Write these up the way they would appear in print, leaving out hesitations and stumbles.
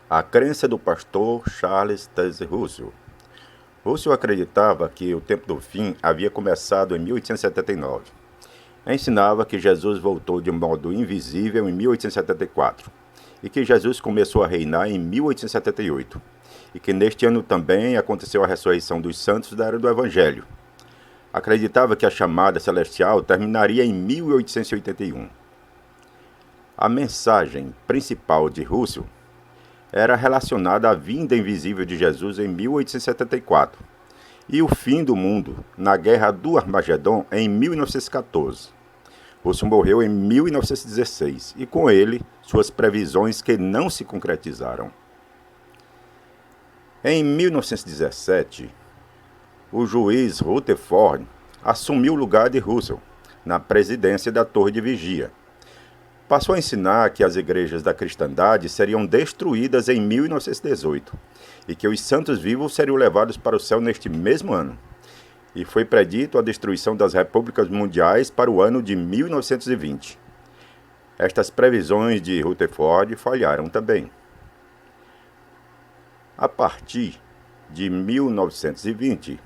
A crença do pastor Charles Taze Russell. Russell acreditava que o tempo do fim havia começado em 1879. Ensinava que Jesus voltou de modo invisível em 1874 e que Jesus começou a reinar em 1878 e que neste ano também aconteceu a ressurreição dos santos da era do Evangelho. Acreditava que a chamada celestial terminaria em 1881. A mensagem principal de Russell era relacionada à vinda invisível de Jesus em 1874 e o fim do mundo na Guerra do Armagedon em 1914. Russell morreu em 1916 e com ele suas previsões que não se concretizaram. Em 1917, o juiz Rutherford assumiu o lugar de Russell na presidência da Torre de Vigia. Passou a ensinar que as igrejas da cristandade seriam destruídas em 1918 e que os santos vivos seriam levados para o céu neste mesmo ano. E foi predito a destruição das repúblicas mundiais para o ano de 1920. Estas previsões de Rutherford falharam também. A partir de 1920,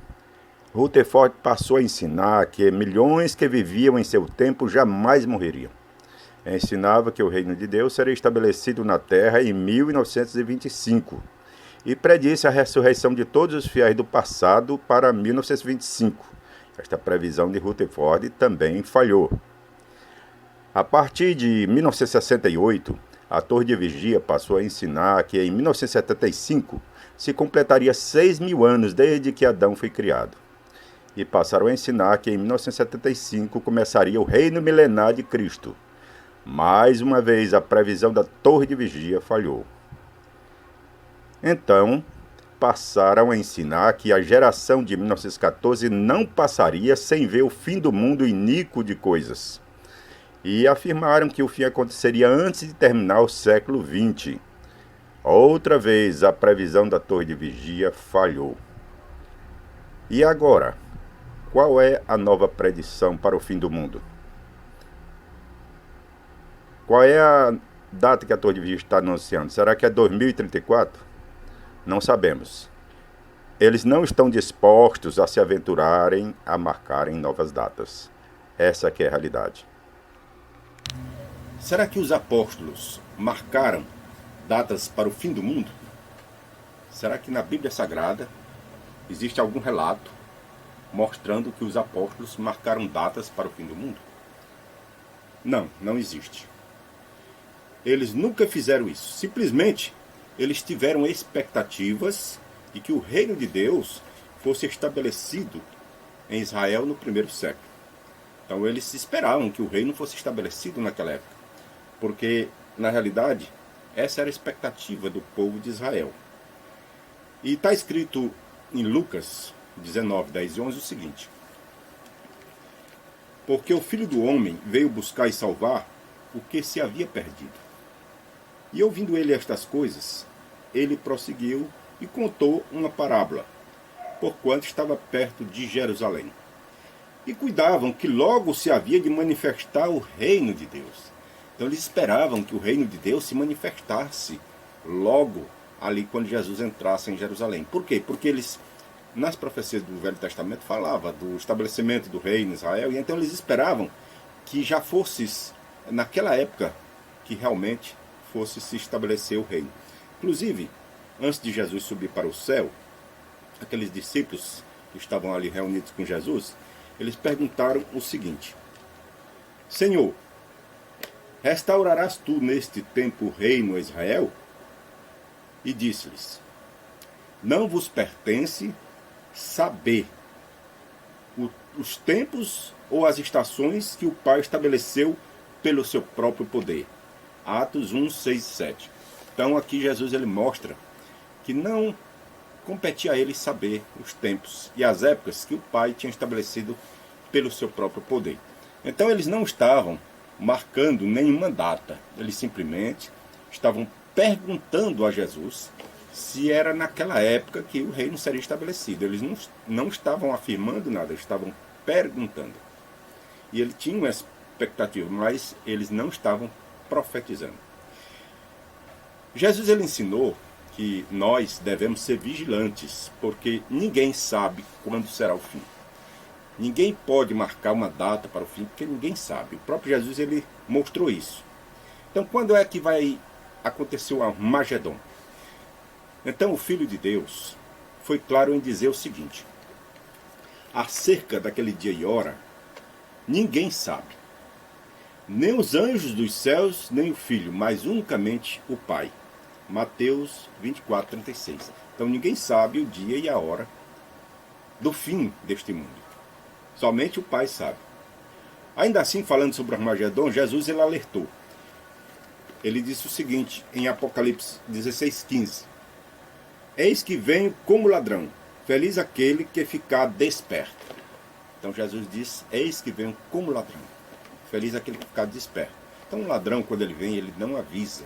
Rutherford passou a ensinar que milhões que viviam em seu tempo jamais morreriam. Ensinava que o reino de Deus seria estabelecido na terra em 1925 e predisse a ressurreição de todos os fiéis do passado para 1925. Esta previsão de Rutherford também falhou. A partir de 1968, a Torre de Vigia passou a ensinar que em 1975 se completaria 6.000 anos desde que Adão foi criado. E passaram a ensinar que em 1975 começaria o reino milenar de Cristo. Mais uma vez, a previsão da Torre de Vigia falhou. Então, passaram a ensinar que a geração de 1914 não passaria sem ver o fim do mundo iníquo de coisas. E afirmaram que o fim aconteceria antes de terminar o século XX. Outra vez, a previsão da Torre de Vigia falhou. E agora, qual é a nova predição para o fim do mundo? Qual é a data que a Torre de Vigia está anunciando? Será que é 2034? Não sabemos. Eles não estão dispostos a se aventurarem a marcarem novas datas. Essa que é a realidade. Será que os apóstolos marcaram datas para o fim do mundo? Será que na Bíblia Sagrada existe algum relato mostrando que os apóstolos marcaram datas para o fim do mundo? Não, não existe. Eles nunca fizeram isso. Simplesmente, eles tiveram expectativas de que o reino de Deus fosse estabelecido em Israel no primeiro século. Então, eles esperavam que o reino fosse estabelecido naquela época. Porque, na realidade, essa era a expectativa do povo de Israel. E está escrito em Lucas 19, 10 e 11 o seguinte: porque o Filho do Homem veio buscar e salvar o que se havia perdido. E ouvindo ele estas coisas, ele prosseguiu e contou uma parábola, porquanto estava perto de Jerusalém. E cuidavam que logo se havia de manifestar o reino de Deus. Então eles esperavam que o reino de Deus se manifestasse logo ali quando Jesus entrasse em Jerusalém. Por quê? Porque eles, nas profecias do Velho Testamento, falava do estabelecimento do reino em Israel, e então eles esperavam que já fosse naquela época que realmente fosse se estabelecer o reino. Inclusive, antes de Jesus subir para o céu, aqueles discípulos que estavam ali reunidos com Jesus, eles perguntaram o seguinte: Senhor, restaurarás tu neste tempo o reino a Israel? E disse-lhes: não vos pertence saber os tempos ou as estações que o Pai estabeleceu pelo seu próprio poder. Atos 1, 6 e 7. Então aqui Jesus ele mostra que não competia a ele saber os tempos e as épocas que o Pai tinha estabelecido pelo seu próprio poder. Então eles não estavam marcando nenhuma data, eles simplesmente estavam perguntando a Jesus se era naquela época que o reino seria estabelecido. Eles não estavam afirmando nada, eles estavam perguntando. E ele tinha uma expectativa, mas eles não estavam profetizando. Jesus ele ensinou que nós devemos ser vigilantes, porque ninguém sabe quando será o fim. Ninguém pode marcar uma data para o fim, porque ninguém sabe. O próprio Jesus ele mostrou isso. Então, quando é que vai acontecer o Armagedon? Então, o Filho de Deus foi claro em dizer o seguinte: acerca daquele dia e hora, ninguém sabe. Nem os anjos dos céus, nem o Filho, mas unicamente o Pai. Mateus 24:36. Então, ninguém sabe o dia e a hora do fim deste mundo. Somente o Pai sabe. Ainda assim, falando sobre o Armagedon, Jesus ele alertou. Ele disse o seguinte em Apocalipse 16:15: eis que venho como ladrão, feliz aquele que ficar desperto. Então Jesus diz: eis que venho como ladrão, feliz aquele que ficar desperto. Então um ladrão, quando ele vem, ele não avisa.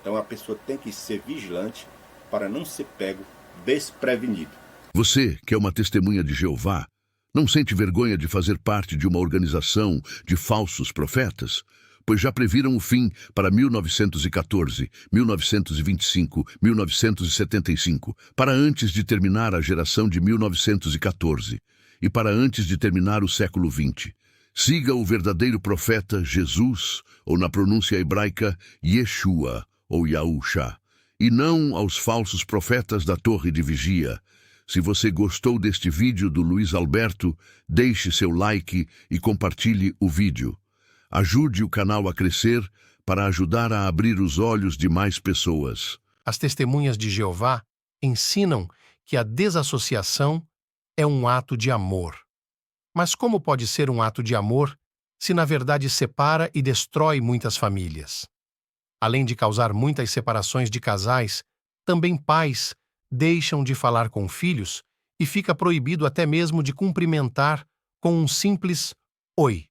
Então a pessoa tem que ser vigilante para não ser pego desprevenido. Você, que é uma testemunha de Jeová, não sente vergonha de fazer parte de uma organização de falsos profetas? Pois já previram o fim para 1914, 1925, 1975, para antes de terminar a geração de 1914 e para antes de terminar o século XX. Siga o verdadeiro profeta Jesus, ou na pronúncia hebraica, Yeshua, ou Yahusha, e não aos falsos profetas da torre de vigia. Se você gostou deste vídeo do Luiz Alberto, deixe seu like e compartilhe o vídeo. Ajude o canal a crescer para ajudar a abrir os olhos de mais pessoas. As testemunhas de Jeová ensinam que a desassociação é um ato de amor. Mas como pode ser um ato de amor se na verdade separa e destrói muitas famílias? Além de causar muitas separações de casais, também pais deixam de falar com filhos e fica proibido até mesmo de cumprimentar com um simples oi.